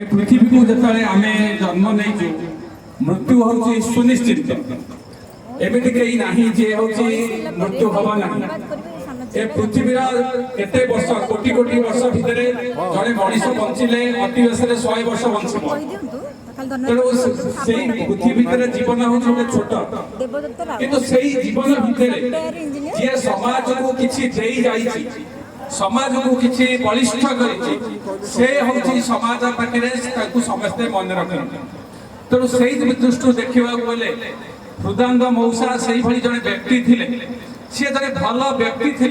पृथ्वी को जिते आम जन्म नहीं मृत्यु हूँ सुनिश्चित एमती कहीं ना जे हूँ मृत्यु हवा ना पृथ्वीर केते वर्ष कोटी कोटी वर्ष भितर जड़े मनीष बंचिले अति बेस 100 वर्ष बंचब तेणु से पृथ्वी भितर जीवन हूँ गोटे छोट किंतु से जीवन भितर जी समाज को किसी दे समाज को किसी बलिष्ठ कर समाज पाखे समस्ते मन रखते तेणु से दृष्टि देखा गले हृदयांग मौसा से जड़े व्यक्ति थे सी जड़े भल व्यक्ति थे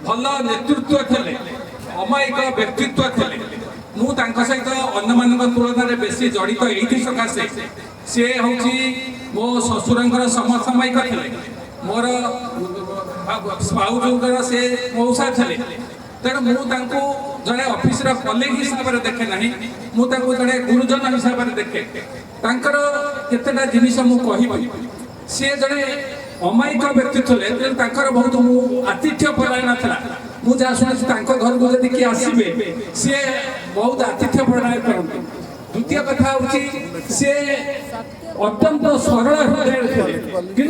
भल नेतृत्व थे अमायिक व्यक्तित्व थे मुझे सहित अन्य मान तुलन में बेसी जड़ित ये सकाशे सी हूँ मो ससुर समसामयिक थे मोर स्पाउज से मौसा थे तेणु मुझे जड़े ऑफिस कलीग हिसाब से देखे ना मुझे जड़े गुरुजन हिसाब से देखे केतेटा जिनिस मुझे सी जड़े अमायिक व्यक्ति थे बहुत आतिथ्य परायण था मुझे शुणी घर को जब किए आसबे सी बहुत आतिथ्य परायण करते द्वितीय कथा हूँ सी अत्यंत सरल हृदय थे कि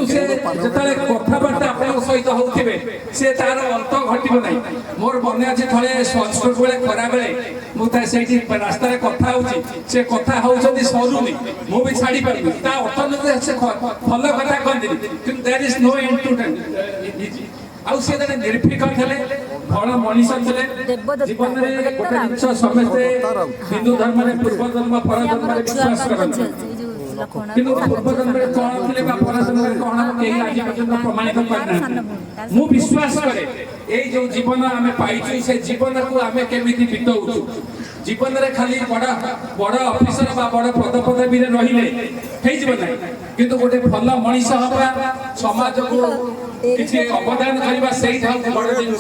कथबार्ता आप सहित होते सी तार अंत घटो ना मोर मन अच्छे थे सनस्ट्रोक बेले खरा बेले मुझे रास्तार कथा से कथा होती सरुनी मुझे छाड़ी पारि अर्थ से भल कथा कहती there is no end to आउ सी जन निर्भीक थे भल मनीष थे जीवन में गोटे जिन समस्ते हिंदू धर्म में पूर्व जन्म पर जन्म विश्वास करते किंतु पूर्व जन्म कौन थे पर जन्म कौन कहीं आज पर्यटन प्रमाणित करना मु विश्वास करे ये जो जीवन आम पाई से जीवन को आम केमी बीतऊ जीवन में खाली बड़ा बड़ ऑफिसर बड़ पद पदवी रही ना किंतु गोटे भल मनीष हवा समाज को किसी अवदान करने से बड़ जिन